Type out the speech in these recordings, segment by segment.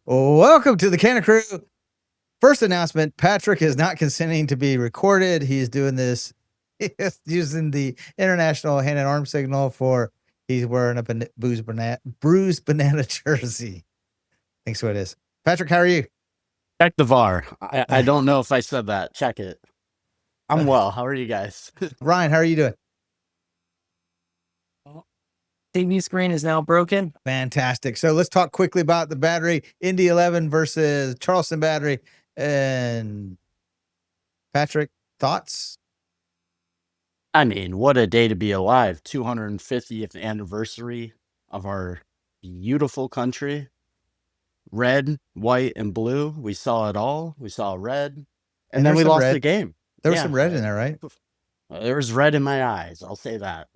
Welcome to the Cannon Crew. First announcement, Patrick is not consenting to be recorded. He's doing this using the international hand and arm signal for he's wearing a bruised banana jersey. I think so it is. Patrick, how are you? Check the VAR. I don't know if I said that. Check it. I'm well. How are you guys? Ryan, how are you doing? TV screen is now broken. Fantastic. So let's talk quickly about the Battery, Indy 11 versus Charleston Battery. And Patrick, thoughts? I mean, what a day to be alive. 250th anniversary of our beautiful country. Red, white, and blue. We saw it all. We saw red. And then we lost the game. There was some red in there, right? There was red in my eyes. I'll say that.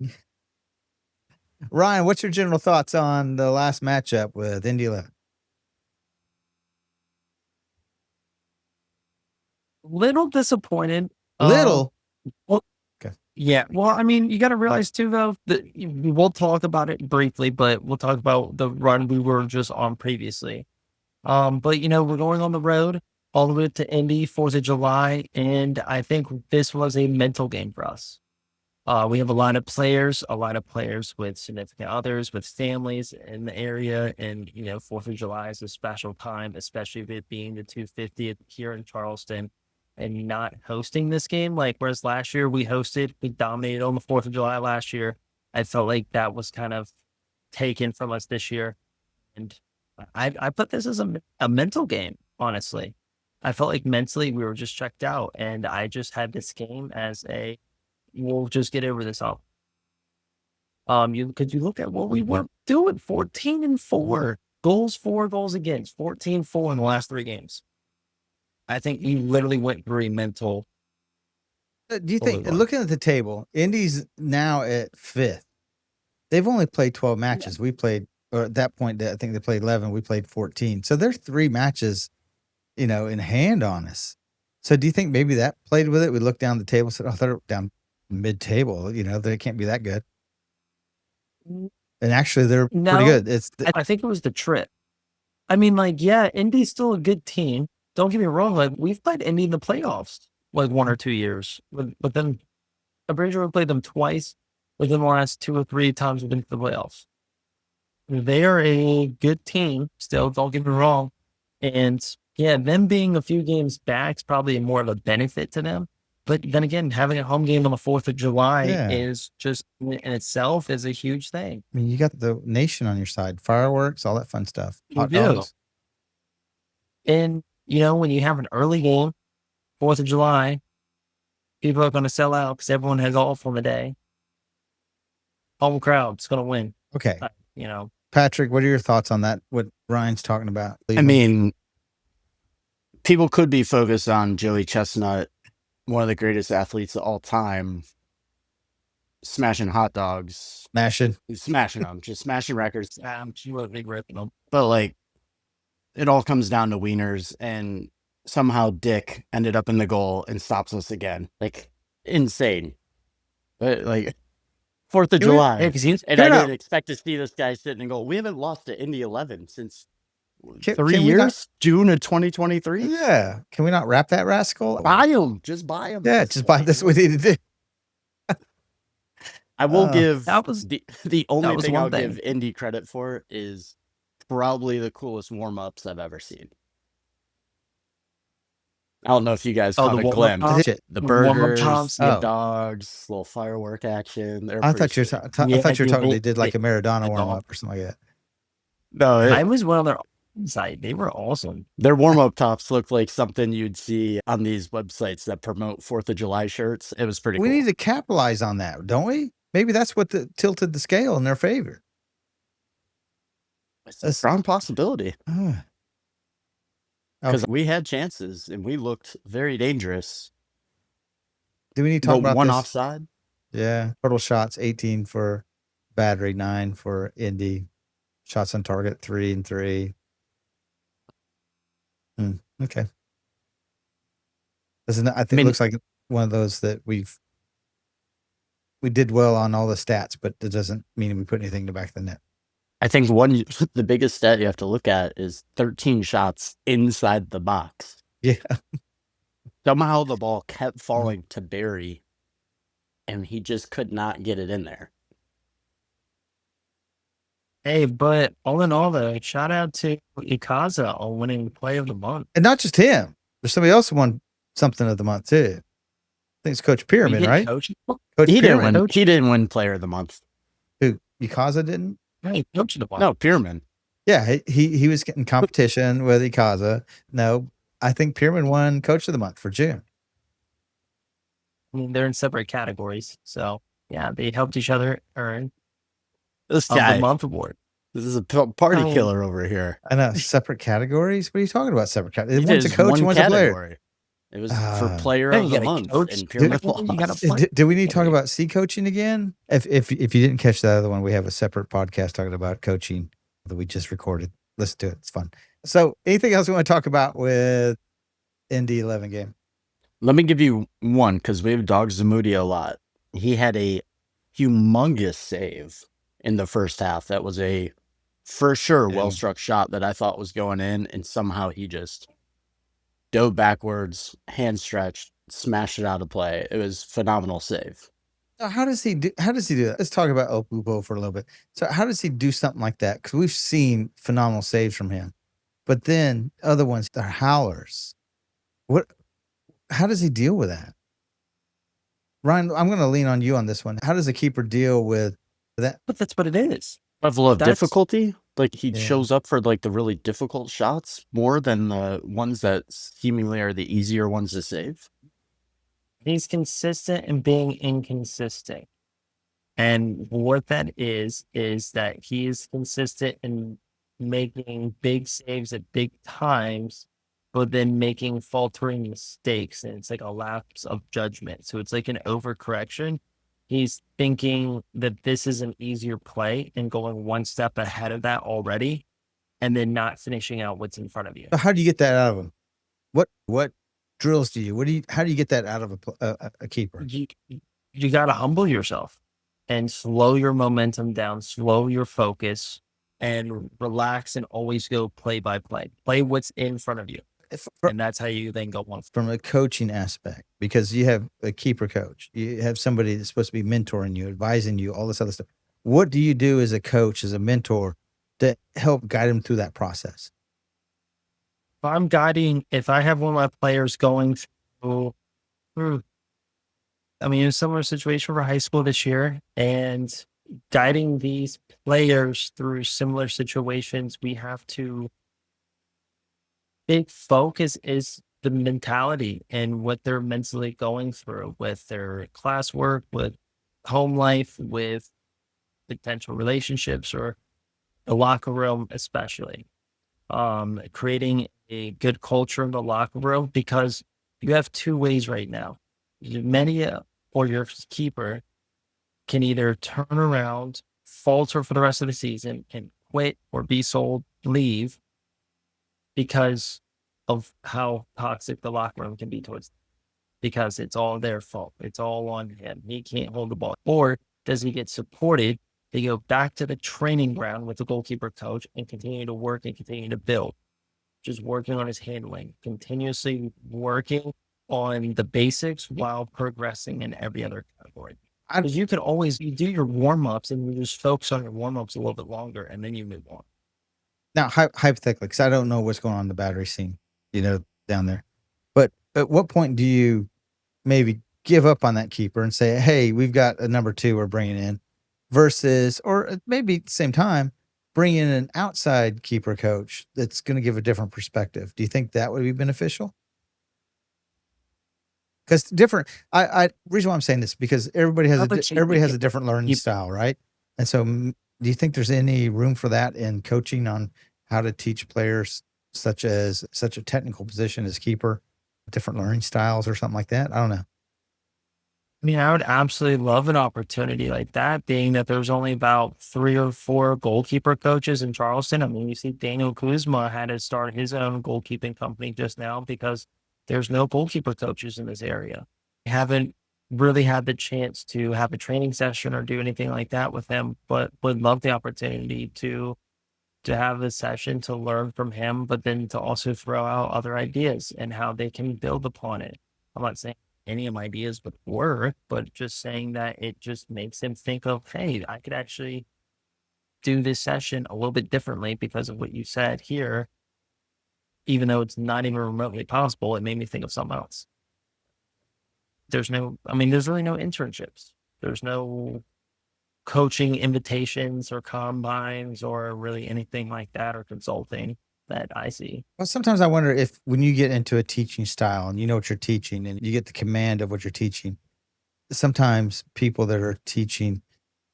Ryan, what's your general thoughts on the last matchup with Indy 11? Little disappointed. Little? Well, okay. Yeah. Well, I mean, you got to realize too, though, that we'll talk about it briefly, but we'll talk about the run we were just on previously. But, we're going on the road all the way to Indy, 4th of July, and I think this was a mental game for us. We have a lot of players with significant others, with families in the area. And, 4th of July is a special time, especially with it being the 250th here in Charleston and not hosting this game. Whereas last year we dominated on the 4th of July last year. I felt like that was kind of taken from us this year. And I put this as a mental game, honestly. I felt like mentally we were just checked out. And I just had this game as we'll just get over this up. You look at what we were doing, 14-4, goals for, goals against, 14-4 in the last 3 games. I think you literally went through a mental. Do you think, looking at the table, Indy's now at 5th. They've only played 12 matches. Yeah. We played, or at that point, I think they played 11. We played 14. So there's 3 matches, in hand on us. So do you think maybe that played with it? We looked down the table and said, oh, they're down mid-table, they can't be that good. And actually they're pretty good. I think it was the trip. I mean, Indy's still a good team. Don't get me wrong. We've played Indy in the playoffs 1 or 2 years, but then I'm pretty sure we played them twice within the last 2 or 3 times we've been to the playoffs. They are a good team still. Don't get me wrong. And yeah, them being a few games back is probably more of a benefit to them. But then again, having a home game on the 4th of July is just in itself is a huge thing. I mean, you got the nation on your side, fireworks, all that fun stuff. Hot dogs. And, when you have an early game, 4th of July, people are going to sell out because everyone has off on the day. Home crowd's going to win. Okay. Patrick, what are your thoughts on that? What Ryan's talking about? I mean, people could be focused on Joey Chestnut, one of the greatest athletes of all time, smashing hot dogs, smashing them, just smashing records. She wasn't big ripping them, but it all comes down to wieners, and somehow Dick ended up in the goal and stops us again. Insane. But 4th of July, and I didn't expect to see this guy sitting and go. We haven't lost to Indy 11 since 3 years, June of 2023. Yeah. Can we not wrap that rascal? Buy him. Just buy him. Yeah, just buy this. We need to do. I will give the only thing I'll give Indy credit for is probably the coolest warm-ups I've ever seen. I don't know if you guys caught a glimpse. The burgers, the dogs, little firework action. I thought you were talking they did like a Maradona warm-up or something like that. No, I was one of their side. They were awesome. Their warm-up tops looked like something you'd see on these websites that promote 4th of July shirts. It was pretty cool. We need to capitalize on that, don't we? Maybe that's what tilted the scale in their favor. It's a strong possibility. Because we had chances and we looked very dangerous. Do we need to talk about one this? Offside? Yeah. Total shots, 18 for Battery, 9 for Indy. Shots on target, 3 and 3. Okay. I think it looks like one of those that we did well on all the stats, but it doesn't mean we put anything in the back of the net. I think the biggest stat you have to look at is 13 shots inside the box. Yeah. Somehow the ball kept falling to Berry, and he just could not get it in there. Hey, but all in all, though, shout out to Ycaza on winning Play of the Month. And not just him. There's somebody else who won something of the month, too. I think it's Coach Pyramid, right? Coach he Pyramid. He didn't win Player of the Month. Who? Ycaza didn't? Hey, Coach of the Month. No, Pyramid. Yeah, he was getting competition with Ycaza. No, I think Pyramid won Coach of the Month for June. I mean, they're in separate categories. So, yeah, they helped each other earn this guy, the month award. This is a party killer over here. I know. Separate categories? What are you talking about? Separate categories? One's a coach, one's a player. It was for Player of the Month. And Pyramid do we need to talk about C coaching again? If you didn't catch that other one, we have a separate podcast talking about coaching that we just recorded. Listen to it. It's fun. So anything else we want to talk about with Indy 11 game? Let me give you one, because we have Dog Zamudio a lot. He had a humongous save in the first half. That was a, for sure, well-struck shot that I thought was going in, and somehow he just dove backwards, hand stretched, smashed it out of play. It was a phenomenal save. So how does he do that? Let's talk about Opupo for a little bit. So how does he do something like that? Because we've seen phenomenal saves from him, but then other ones are howlers. How does he deal with that? Ryan, I'm going to lean on you on this one. How does a keeper deal with that? But that's what it is. Level of difficulty? Like he shows up for like the really difficult shots more than the ones that seemingly are the easier ones to save? He's consistent in being inconsistent. And what that is that he is consistent in making big saves at big times, but then making faltering mistakes. And it's like a lapse of judgment. So it's like an overcorrection. He's thinking that this is an easier play and going one step ahead of that already, and then not finishing out what's in front of you. So how do you get that out of him? What drills do you? How do you get that out of a keeper? You got to humble yourself and slow your momentum down, slow your focus, and relax and always go play by play. Play what's in front of you. And that's how you then go on. From a coaching aspect, because you have a keeper coach, you have somebody that's supposed to be mentoring you, advising you, all this other stuff. What do you do as a coach, as a mentor, to help guide them through that process? If I have one of my players going through, I mean, it's a similar situation for high school this year, and guiding these players through similar situations, we have to. Big focus is the mentality and what they're mentally going through with their classwork, with home life, with potential relationships, or the locker room, especially. Creating a good culture in the locker room, because you have two ways right now. Many or your keeper can either turn around, falter for the rest of the season, and quit or be sold, leave, because of how toxic the locker room can be towards them, because it's all their fault. It's all on him. He can't hold the ball. Or does he get supported? They go back to the training ground with the goalkeeper coach and continue to work and continue to build. Just working on his handling, continuously working on the basics while progressing in every other category. Because you do your warm-ups and you just focus on your warm-ups a little bit longer, and then you move on. Now, hypothetically, because I don't know what's going on in the Battery scene, down there. But at what point do you maybe give up on that keeper and say, hey, we've got a number 2 we're bringing in, versus, or maybe at the same time, bring in an outside keeper coach that's going to give a different perspective? Do you think that would be beneficial? Because reason why I'm saying this, because everybody has a different learning style, right? And so do you think there's any room for that in coaching on how to teach players such a technical position as keeper, different learning styles or something like that? I don't know. I mean, I would absolutely love an opportunity like that, being that there's only about 3 or 4 goalkeeper coaches in Charleston. I mean, you see Daniel Kuzma had to start his own goalkeeping company just now because there's no goalkeeper coaches in this area. They haven't really had the chance to have a training session or do anything like that with him, but would love the opportunity to have a session to learn from him, but then to also throw out other ideas and how they can build upon it. I'm not saying any of my ideas would work, but just saying that it just makes him think of, hey, I could actually do this session a little bit differently because of what you said here. Even though it's not even remotely possible, it made me think of something else. There's really no internships. There's no coaching invitations or combines or really anything like that or consulting that I see. Well, sometimes I wonder if when you get into a teaching style and you know what you're teaching and you get the command of what you're teaching, sometimes people that are teaching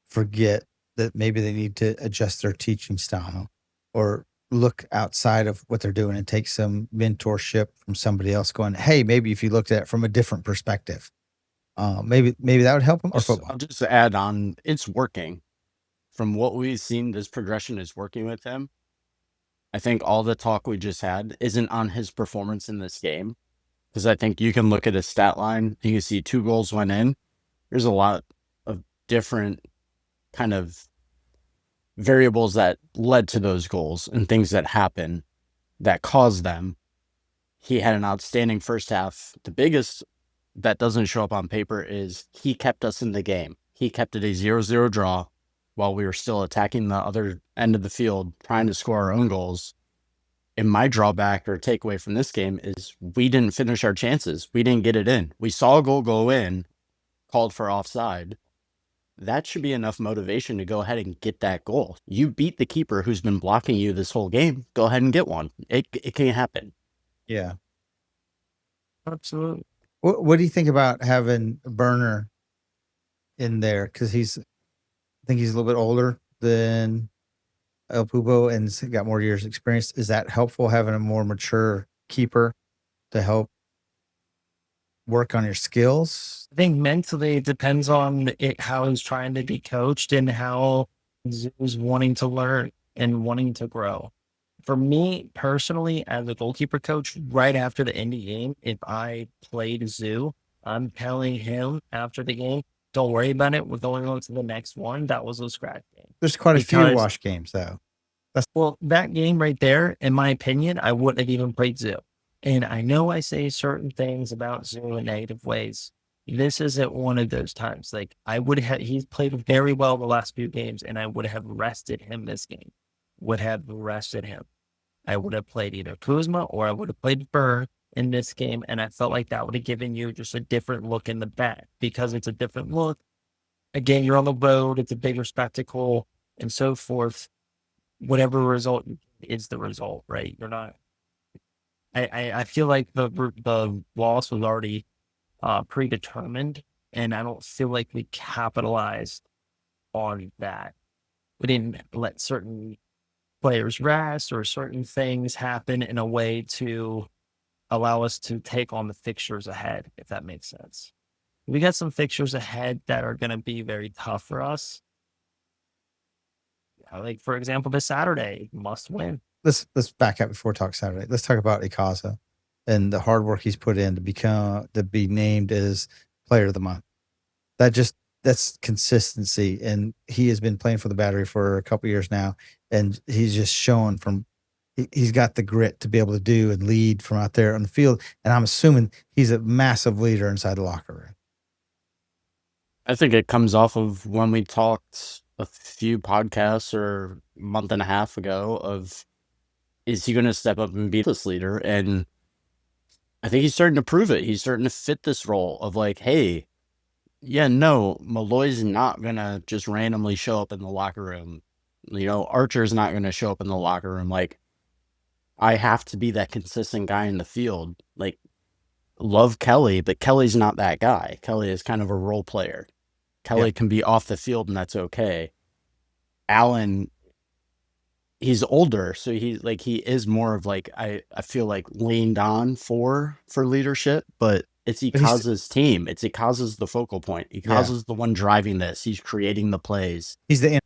forget that maybe they need to adjust their teaching style or look outside of what they're doing and take some mentorship from somebody else going, hey, maybe if you looked at it from a different perspective, maybe that would help them or football. I'll just add on, it's working. From what we've seen, this progression is working with him. I think all the talk we just had isn't on his performance in this game, because I think you can look at his stat line, you can see 2 goals went in. There's a lot of different kind of variables that led to those goals and things that happen that caused them. He had an outstanding first half. The biggest that doesn't show up on paper is he kept us in the game. He kept it a 0-0 draw while we were still attacking the other end of the field, trying to score our own goals. And my drawback or takeaway from this game is we didn't finish our chances. We didn't get it in. We saw a goal go in, called for offside. That should be enough motivation to go ahead and get that goal. You beat the keeper who's been blocking you this whole game. Go ahead and get one. It can happen. Yeah. Absolutely. What do you think about having Burner in there? Because I think he's a little bit older than El Pupo and he's got more years experience. Is that helpful having a more mature keeper to help work on your skills? I think mentally it depends on how he's trying to be coached and how Zoo's wanting to learn and wanting to grow. For me personally, as a goalkeeper coach, right after the Indy game, if I played Zoo, I'm telling him after the game, don't worry about it. We're going on to the next one. That was a scratch game. There's quite a few wash games though. Well, that game right there, in my opinion, I wouldn't have even played Zoo. And I know I say certain things about Zoo in negative ways. This isn't one of those times. Like he's played very well the last few games, and I would have rested him this game. Would have rested him. I would have played either Kuzma or I would have played Burr in this game. And I felt like that would have given you just a different look in the back because it's a different look. Again, you're on the road. It's a bigger spectacle and so forth. Whatever result is the result, right? You're not. I feel like the loss was already predetermined, and I don't feel like we capitalized on that. We didn't let certain players rest or certain things happen in a way to allow us to take on the fixtures ahead, if that makes sense. We got some fixtures ahead that are going to be very tough for us. Like, for example, this Saturday, must win. Let's back up before we talk Saturday. Let's talk about Ycaza and the hard work he's put in to be named as Player of the Month. That's consistency, and he has been playing for the Battery for a couple years now, and he's just shown he's got the grit to be able to do and lead from out there on the field. And I'm assuming he's a massive leader inside the locker room. I think it comes off of when we talked a few podcasts or a month and a half ago of, is he going to step up and be this leader? And I think he's starting to prove it. He's starting to fit this role of like, hey, yeah, no, Malloy's not going to just randomly show up in the locker room. Archer's not going to show up in the locker room. Like, I have to be that consistent guy in the field. Like, love Kelly, but Kelly's not that guy. Kelly is kind of a role player. Kelly can be off the field, and that's okay. Allen, he's older, so he is more of like, I feel like leaned on for leadership, but it's Ycaza's team. It's Ycaza's the focal point. Ycaza's the one driving this. He's creating the plays.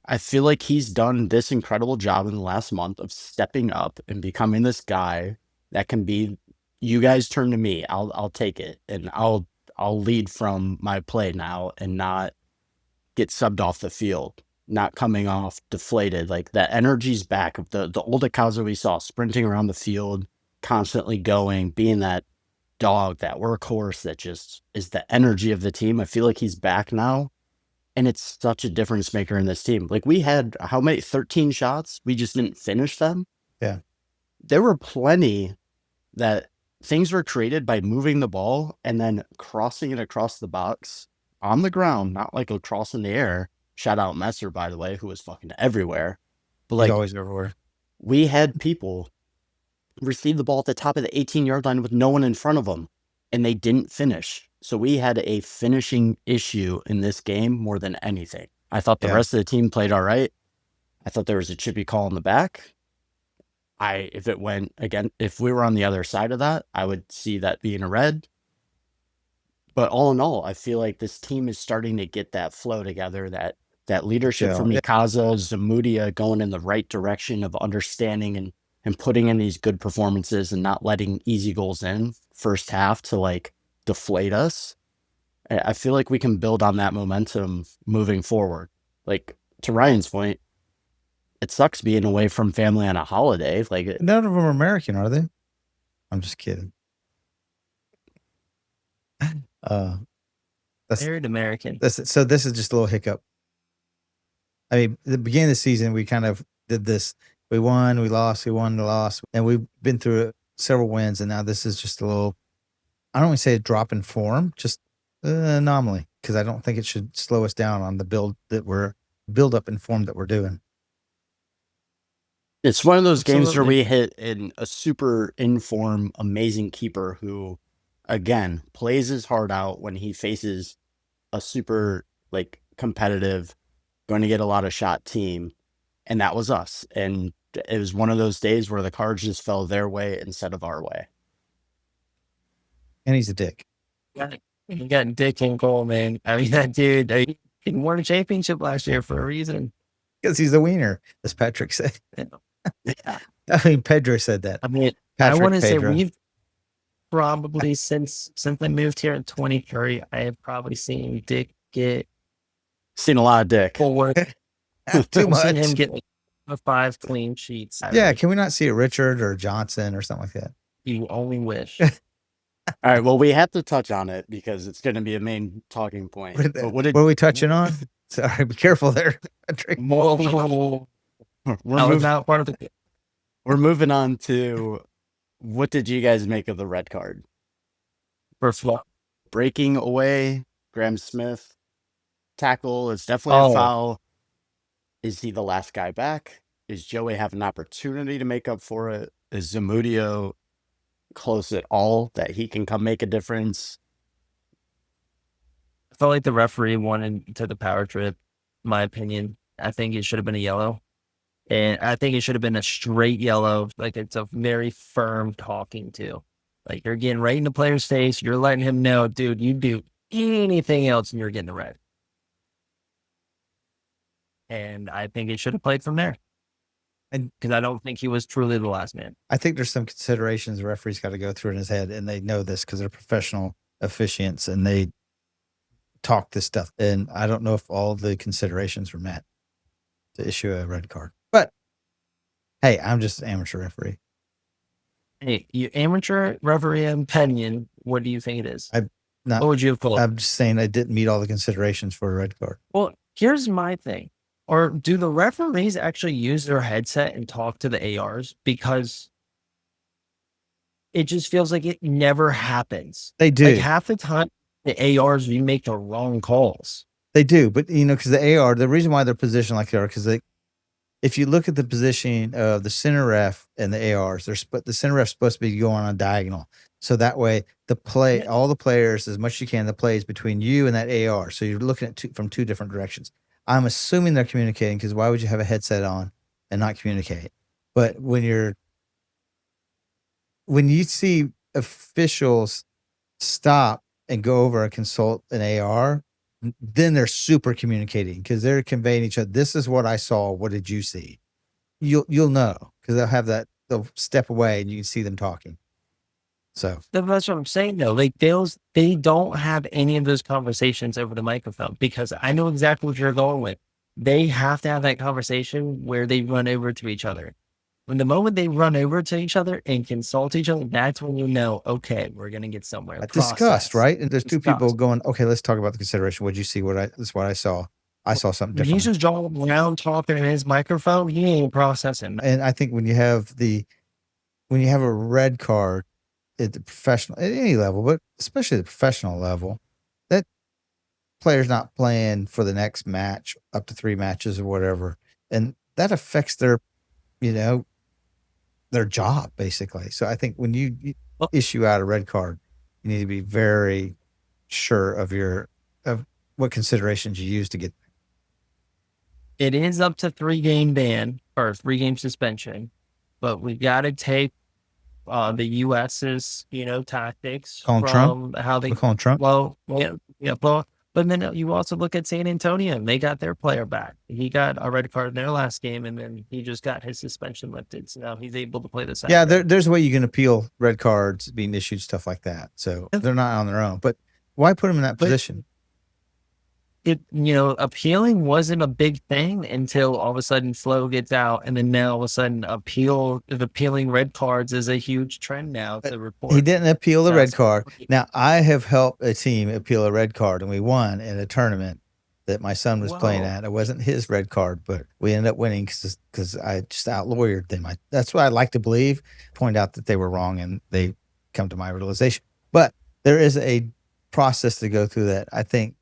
I feel like he's done this incredible job in the last month of stepping up and becoming this guy that can be, you guys turn to me. I'll take it, and I'll I'll lead from my play now and not get subbed off the field, not coming off deflated. Like that energy's back of the old Ycaza we saw sprinting around the field, constantly going, being that dog, that workhorse that just is the energy of the team. I feel like he's back now. And it's such a difference maker in this team. Like we had how many 13 shots? We just didn't finish them. Yeah. There were plenty that things were created by moving the ball and then crossing it across the box on the ground, not like a cross in the air. Shout out Messer, by the way, who was fucking everywhere. But like he's always everywhere. We had people receive the ball at the top of the 18-yard line with no one in front of them, and they didn't finish. So we had a finishing issue in this game more than anything. I thought the rest of the team played all right. I thought there was a chippy call in the back. If we were on the other side of that, I would see that being a red. But all in all, I feel like this team is starting to get that flow together, that leadership from Ycaza, Zamudio going in the right direction of understanding and putting in these good performances and not letting easy goals in first half to like deflate us. I feel like we can build on that momentum moving forward. Like to Ryan's point, it sucks being away from family on a holiday. Like none of them are American, are they? I'm just kidding. Married American. So this is just a little hiccup. I mean, the beginning of the season, we kind of did this. We won, we lost, we won, we lost, and we've been through several wins, and now this is just a little, I don't want to say a drop in form, just an anomaly, because I don't think it should slow us down on the build up in form that we're doing. It's one of those games where we hit in a super in-form, amazing keeper who, again, plays his heart out when he faces a super like competitive, going to get a lot of shot team. And that was us. And it was one of those days where the cards just fell their way instead of our way. And he's a dick. You got dick in goal, man. I mean, that dude, he won a championship last year for a reason. Because he's a wiener, as Patrick said. Yeah. I mean, Pedro said that. I mean, I want to say we've probably, since I moved here in 2030, I have probably seen Dick get... Seen a lot of Dick. Too much. Seen him get like 5 clean sheets. Yeah, can we not see a Richard or Johnson or something like that? You only wish. All right, well, we have to touch on it because it's going to be a main talking point. What are we touching on? Sorry, be careful there, Patrick. We're moving on to what did you guys make of the red card? First of all, breaking away, Graham Smith, tackle is definitely a foul. Is he the last guy back? Is Joey have an opportunity to make up for it? Is Zamudio close at all that he can come make a difference? I felt like the referee wanted to the power trip, in my opinion. I think it should have been a yellow. And I think it should have been a straight yellow. Like it's a very firm talking to. Like you're getting right in the player's face. You're letting him know, dude, you do anything else and you're getting the red. And I think it should have played from there. And because I don't think he was truly the last man. I think there's some considerations the referee's got to go through in his head, and they know this because they're professional officiants and they talk this stuff. And I don't know if all the considerations were met to issue a red card. But hey, I'm just an amateur referee. Hey, you amateur referee opinion, what do you think it is? What would you have called? I'm just saying I didn't meet all the considerations for a red card. Well, here's my thing. Or do the referees actually use their headset and talk to the ARs? Because it just feels like it never happens. They do. Like half the time, the ARs, we make the wrong calls. They do. But, because the AR, the reason why they're positioned like they are, because if you look at the positioning of the center ref and the ARs, the center ref's supposed to be going on a diagonal. So that way, all the players, as much as you can, the plays between you and that AR. So you're looking at from two different directions. I'm assuming they're communicating, because why would you have a headset on and not communicate? But when you see officials stop and go over and consult an AR, then they're super communicating, because they're conveying each other. This is what I saw. What did you see? You'll know, because they'll step away and you can see them talking. So that's what I'm saying though. Like they don't have any of those conversations over the microphone, because I know exactly what you're going with. They have to have that conversation where they run over to each other. When the moment they run over to each other and consult each other, that's when you know, okay, we're gonna get somewhere. Discussed, right? And there's two people Discussed. going, okay, let's talk about the consideration. What'd you see? That's what I saw. I saw something When different. he's just drawing around talking in his microphone, he ain't processing. And I think when you have a red card at the professional, at any level, but especially the professional level, that player's not playing for the next match, up to 3 matches or whatever, and that affects their, their job basically. So I think when you issue out a red card, you need to be very sure of what considerations you use to get. It is up to 3-game ban or 3-game suspension, but we got to take the U.S.'s, tactics Call him from Trump? how they We call him Trump. Well, yeah, but then you also look at San Antonio. They got their player back. He got a red card in their last game, and then he just got his suspension lifted. So now he's able to play the second. Yeah, there's a way you can appeal red cards being issued, stuff like that. So they're not on their own. But why put them in that position? Appealing wasn't a big thing until all of a sudden Flo gets out, and then now all of a sudden appealing red cards is a huge trend now to report. He didn't appeal the red card. Now, I have helped a team appeal a red card, and we won in a tournament that my son was playing at. It wasn't his red card, but we ended up winning because I just out-lawyered them. That's what I like to believe, point out that they were wrong, and they come to my realization. But there is a process to go through that. I think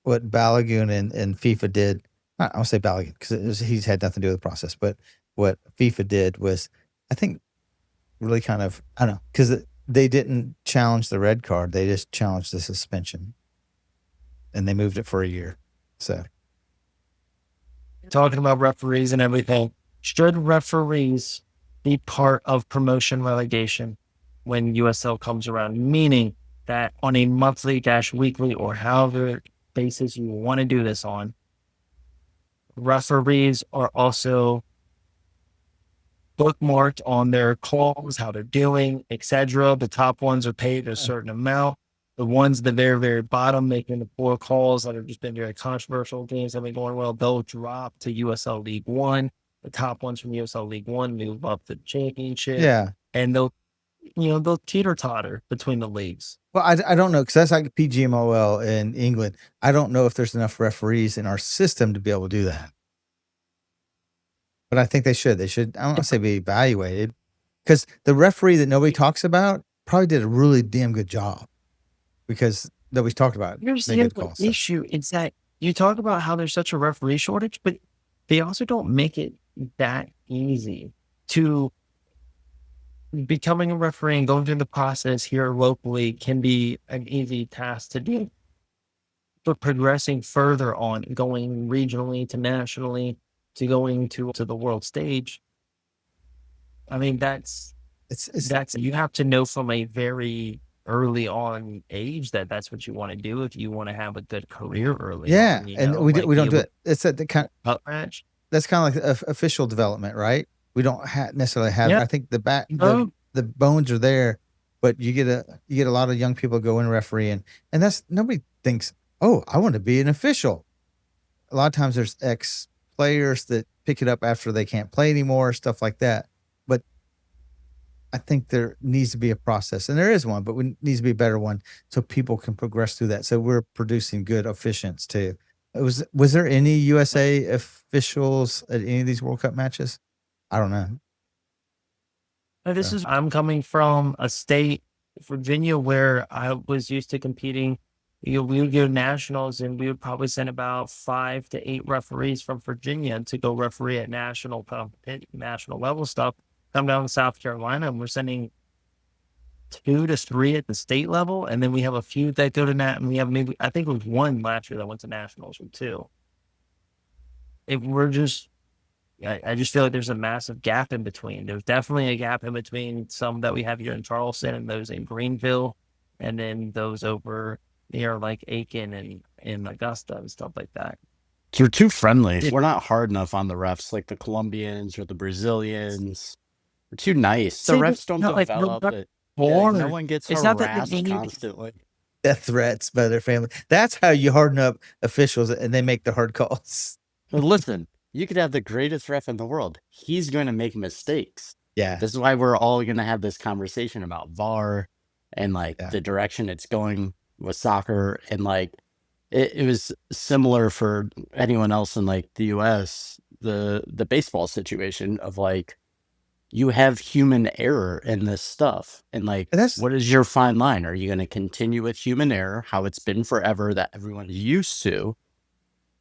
what Balogun and FIFA did, I don't say Balogun because he's had nothing to do with the process, but what FIFA did was, I think, really kind of, I don't know, because they didn't challenge the red card. They just challenged the suspension, and they moved it for a year. So, talking about referees and everything, should referees be part of promotion relegation when USL comes around? Meaning that on a monthly - weekly or however basis you want to do this on, referees are also bookmarked on their calls, how they're doing, etc. The top ones are paid a certain amount. The ones at the very, very bottom making the poor calls that have just been very controversial games that have been going well, they'll drop to USL League One. The top ones from USL League One move up to the championship. yeah. And they'll teeter-totter between the leagues. Well, I don't know, because that's like PGMOL in England. I don't know if there's enough referees in our system to be able to do that. But I think they should. I don't want to say be evaluated, because the referee that nobody talks about probably did a really damn good job, because nobody's talked about it. Here's the other issue. It's that you talk about how there's such a referee shortage, but they also don't make it that easy to becoming a referee and going through the process here locally can be an easy task to do. But progressing further on, going regionally to nationally to going to the world stage, I mean, that's you have to know from a very early on age that that's what you want to do if you want to have a good career early. Yeah, on, and we don't do it. It's at the kind of match. That's kind of like official development, right? We don't necessarily have. Yeah. I think the bones are there, but you get a lot of young people go in refereeing, and that's, nobody thinks, oh, I want to be an official. A lot of times there's ex players that pick it up after they can't play anymore, stuff like that. But I think there needs to be a process, and there is one, but it needs to be a better one so people can progress through that. So we're producing good officiants too. Was there any USA officials at any of these World Cup matches? I don't know. I'm coming from a state, Virginia, where I was used to competing. We would go to nationals, and we would probably send about 5 to 8 referees from Virginia to go referee at national level stuff. Come down to South Carolina, and we're sending 2 to 3 at the state level, and then we have a few that go to and we have maybe, I think it was 1 last year that went to nationals or 2. I just feel like there's a massive gap in between. There's definitely a gap in between some that we have here in Charleston and those in Greenville, and then those over near like Aiken and Augusta and stuff like that. So we're too friendly. We're not hard enough on the refs like the Colombians or the Brazilians. We're too nice. The refs don't develop it. like, no Or one gets it's not that the harassed game. constantly. Death threats by their family. That's how you harden up officials and they make the hard calls. But listen, you could have the greatest ref in the world. He's going to make mistakes. Yeah. This is why we're all going to have this conversation about VAR and like Yeah. the direction it's going with soccer. And like it was similar for anyone else in like the US, the baseball situation of like, you have human error in this stuff. And like, And that's what is your fine line? Are you going to continue with human error, how it's been forever that everyone's used to?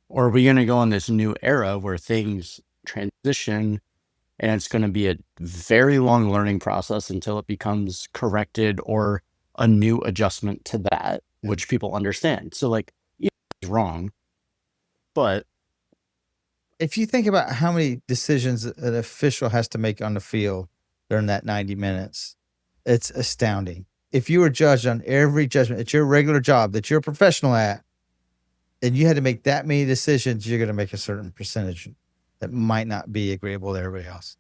Or are we going to go on this new era where things transition and it's going to be a very long learning process until it becomes corrected or a new adjustment to that, which people understand? So like, it's wrong, but if you think about how many decisions an official has to make on the field during that 90 minutes, it's astounding. If you were judged on every judgment, it's your regular job that you're a professional at, and you had to make that many decisions, you're going to make a certain percentage that might not be agreeable to everybody else.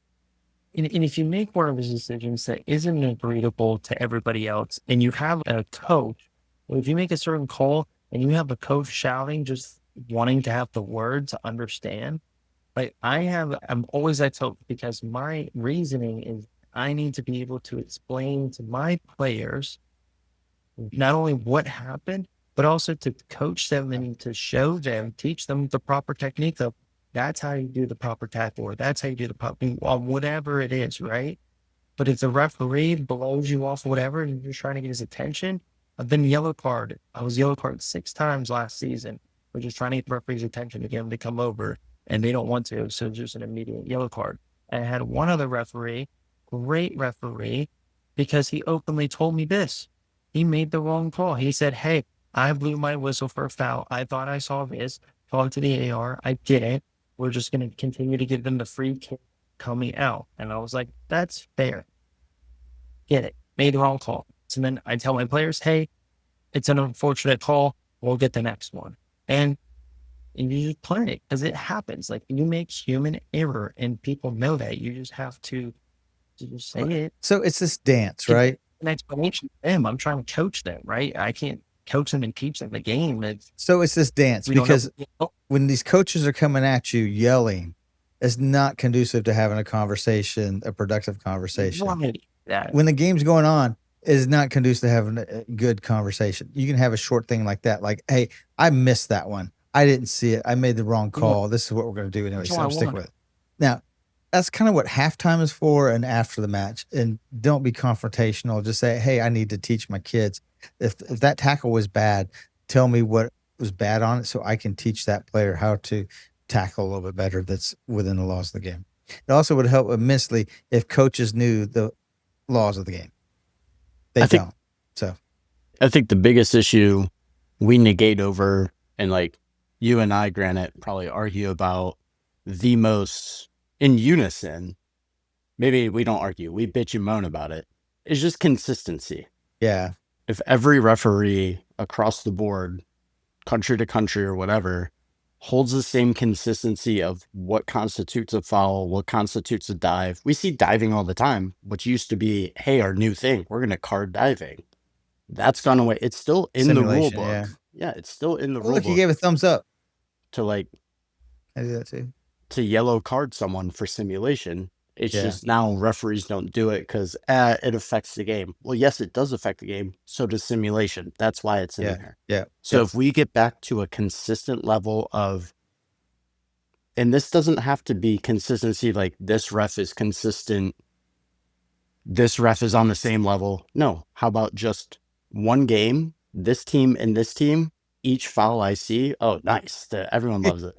And if you make one of those decisions that isn't agreeable to everybody else, and you have a coach, or if you make a certain call and you have a coach shouting, just wanting to have the word to understand, like I'm always that coach because my reasoning is I need to be able to explain to my players not only what happened, but also to coach them and to show them, teach them the proper technique of that's how you do the proper tackle, or that's how you do the proper, whatever it is, right? But if the referee blows you off, whatever, and you're just trying to get his attention, I've been yellow card. I was yellow card 6 times last season. We're just trying to get the referee's attention to get him to come over, and they don't want to, so just an immediate yellow card. And I had one other referee, great referee, because he openly told me this. He made the wrong call. He said, hey, I blew my whistle for a foul. I thought I saw this. Talked to the AR. I didn't. We're just going to continue to give them the free kick coming out. And I was like, that's fair. Get it. Made the wrong call. So then I tell my players, hey, it's an unfortunate call. We'll get the next one. And you just play it because it happens. Like you make human error and people know that. You just have to just say it. So it's this dance, right? An explanation to them. I'm trying to coach them, right? I can't coach them and teach them the game. So it's this dance because when these coaches are coming at you yelling, it's not conducive to having a conversation, a productive conversation. When the game's going on, it's not conducive to having a good conversation. You can have a short thing like that, like, hey, I missed that one. I didn't see it. I made the wrong call. This is what we're going to do anyway. So I'm sticking with it. Now, that's kind of what halftime is for and after the match. And don't be confrontational. Just say, hey, I need to teach my kids. If that tackle was bad, tell me what was bad on it so I can teach that player how to tackle a little bit better that's within the laws of the game. It also would help immensely if coaches knew the laws of the game. They don't. So I think the biggest issue we negate over, and like you and I, Granit, probably argue about the most in unison, maybe we don't argue, we bitch and moan about it, is just consistency. Yeah. If every referee across the board, country to country or whatever, holds the same consistency of what constitutes a foul, what constitutes a dive. We see diving all the time, which used to be, hey, our new thing, we're going to card diving. That's gone away. It's still in the rule book. Yeah, it's still in the rule book. Look, you gave a thumbs up. To like, I do that too. To yellow card someone for simulation. It's just now referees don't do it because it affects the game. Well, yes, it does affect the game. So does simulation. That's why it's in there. Yeah. So if we get back to a consistent level of, and this doesn't have to be consistency like this ref is consistent, this ref is on the same level. No. How about just one game, this team and this team, each foul I see, oh, nice. Everyone loves it.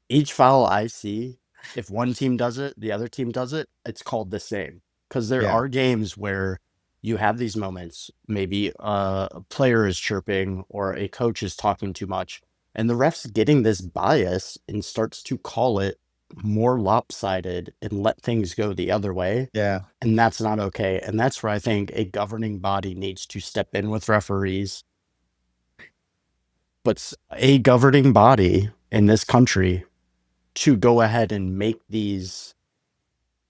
Each foul I see, if one team does it, the other team does it, it's called the same. Because there are games where you have these moments, maybe a player is chirping or a coach is talking too much, and the ref's getting this bias and starts to call it more lopsided and let things go the other way. Yeah. And that's not okay. And that's where I think a governing body needs to step in with referees. But a governing body in this country to go ahead and make these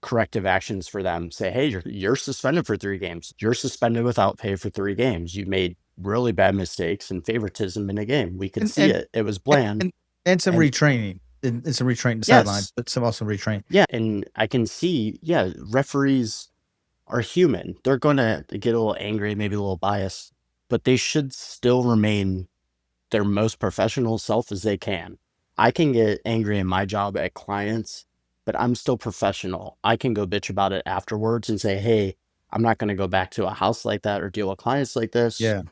corrective actions for them. Say, hey, you're suspended for 3 games. You're suspended without pay for 3 games. You made really bad mistakes and favoritism in a game. We could see it. It was bland. And some retraining. And some retraining the sideline, but some also retraining. Yeah, and I can see, referees are human. They're going to get a little angry, maybe a little biased, but they should still remain their most professional self as they can. I can get angry in my job at clients, but I'm still professional. I can go bitch about it afterwards and say, hey, I'm not going to go back to a house like that or deal with clients like this. Yeah.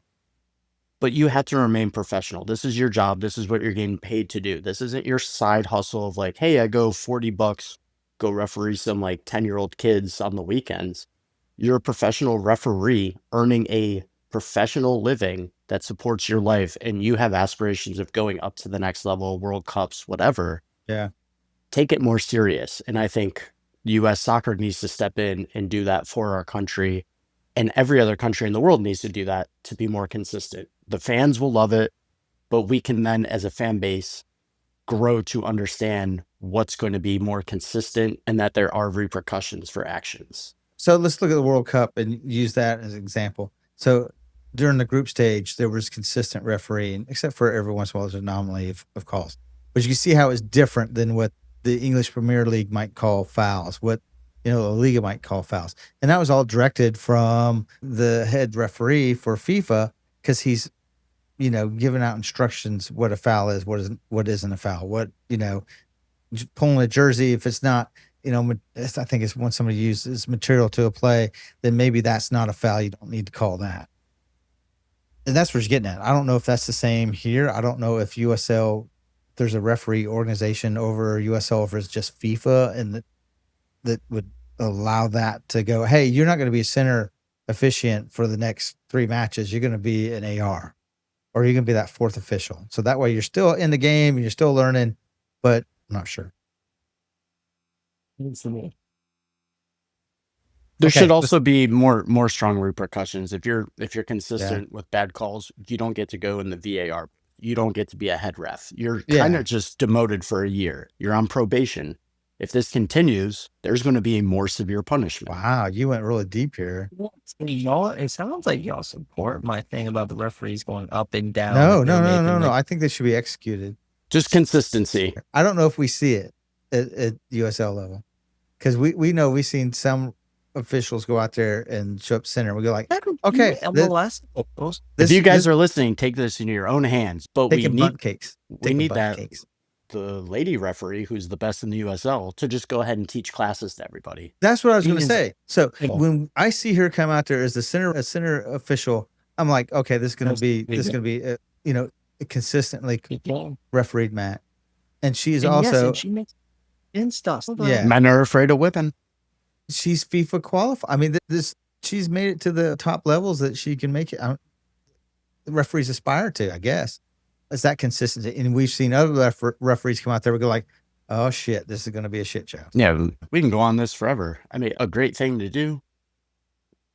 But you have to remain professional. This is your job. This is what you're getting paid to do. This isn't your side hustle of like, hey, I go $40, go referee some like 10-year-old kids on the weekends. You're a professional referee earning a professional living that supports your life, and you have aspirations of going up to the next level, World Cups, whatever. Yeah. Take it more serious. And I think U.S. soccer needs to step in and do that for our country. And every other country in the world needs to do that to be more consistent. The fans will love it, but we can then, as a fan base, grow to understand what's going to be more consistent and that there are repercussions for actions. So let's look at the World Cup and use that as an example. So during the group stage, there was consistent refereeing, except for every once in a while there's an anomaly of calls. But you can see how it's different than what the English Premier League might call fouls, what the Liga might call fouls. And that was all directed from the head referee for FIFA, because he's, giving out instructions what a foul is, what isn't a foul, what, pulling a jersey, if it's not, I think it's when somebody uses material to a play, then maybe that's not a foul. You don't need to call that. And that's what you're getting at. I don't know if that's the same here. I don't know if USL, there's a referee organization over USL, or if it's just FIFA, and that would allow that to go, hey, you're not going to be a center officiant for the next 3 matches. You're going to be an AR, or you're going to be that 4th official. So that way you're still in the game and you're still learning, but I'm not sure. There should also be more strong repercussions. If you're consistent with bad calls, you don't get to go in the VAR. You don't get to be a head ref. You're kind of just demoted for a year. You're on probation. If this continues, there's going to be a more severe punishment. Wow, you went really deep here. It sounds like y'all support my thing about the referees going up and down. No. I think they should be executed. Just consistency. I don't know if we see it at USL level, because we know we've seen some officials go out there and show up center. And we go like, okay, if you guys are listening, take this into your own hands. But we need cakes. We need that. The lady referee, who's the best in the USL, to just go ahead and teach classes to everybody. That's what I was going to say. So when I see her come out there as a center official, I'm like, okay, this is going to be a consistently refereed match. And she's also she makes stuff. Yeah, men are afraid of whipping. She's FIFA qualified. I mean, she's made it to the top levels that she can make it. The referees aspire to, I guess. It's that consistency. And we've seen other referees come out there and go like, oh shit, this is going to be a shit show. Yeah, we can go on this forever. I mean, a great thing to do,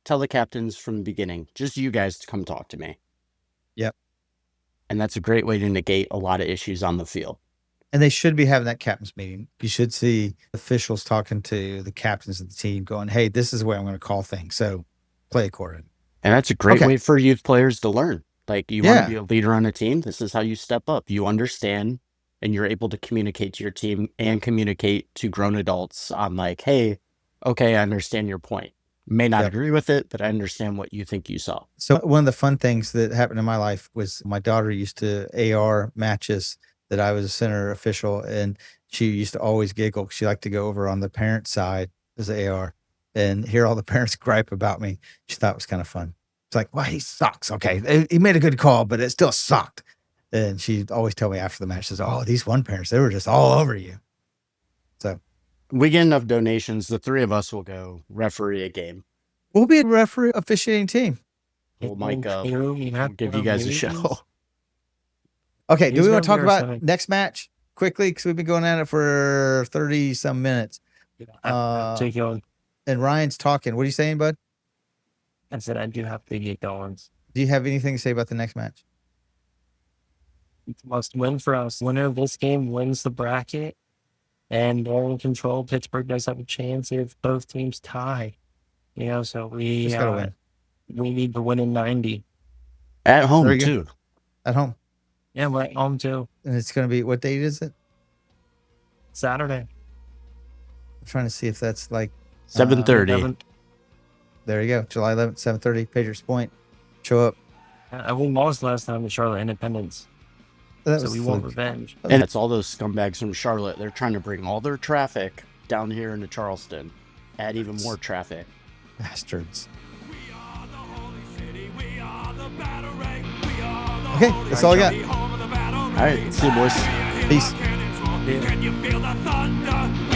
tell the captains from the beginning, just you guys to come talk to me. Yep. And that's a great way to negate a lot of issues on the field. And they should be having that captain's meeting. You should see officials talking to the captains of the team going, hey, this is the way I'm going to call things. So play according. And that's a great way for youth players to learn. Like, you want to be a leader on a team, this is how you step up. You understand, and you're able to communicate to your team and communicate to grown adults on like, hey, okay, I understand your point. May not agree with it, but I understand what you think you saw. So one of the fun things that happened in my life was my daughter used to AR matches that I was a center official, and she used to always giggle. She liked to go over on the parent side as an AR and hear all the parents gripe about me. She thought it was kind of fun. It's like, well, he sucks. Okay, he made a good call, but it still sucked. And she'd always tell me after the match, she says, oh, these one parents, they were just all over you. So we get enough donations, the 3 of us will go referee a game. We'll be a referee officiating team. We'll give you guys a show. Okay, do we want to talk about next match quickly? Because we've been going at it for 30 some minutes. Take it on. And Ryan's talking. What are you saying, bud? I said I do have to get going. Do you have anything to say about the next match? It's a must win for us. Winner of this game wins the bracket. and they're in control. Pittsburgh does have a chance if both teams tie. So we Just gotta win. we need to win in 90. At home, too. At home. Yeah, we're at home, too. And it's going to be, what date is it? Saturday. I'm trying to see if that's like 7:30. There you go. July 11th, 7:30, Patriots Point. Show up. We lost last time to Charlotte Independence. So we want revenge. And it's all those scumbags from Charlotte. They're trying to bring all their traffic down here into Charleston. Add even more traffic. Bastards. Okay, that's all I got. All right, see you, boys. Peace. Can you feel the thunder?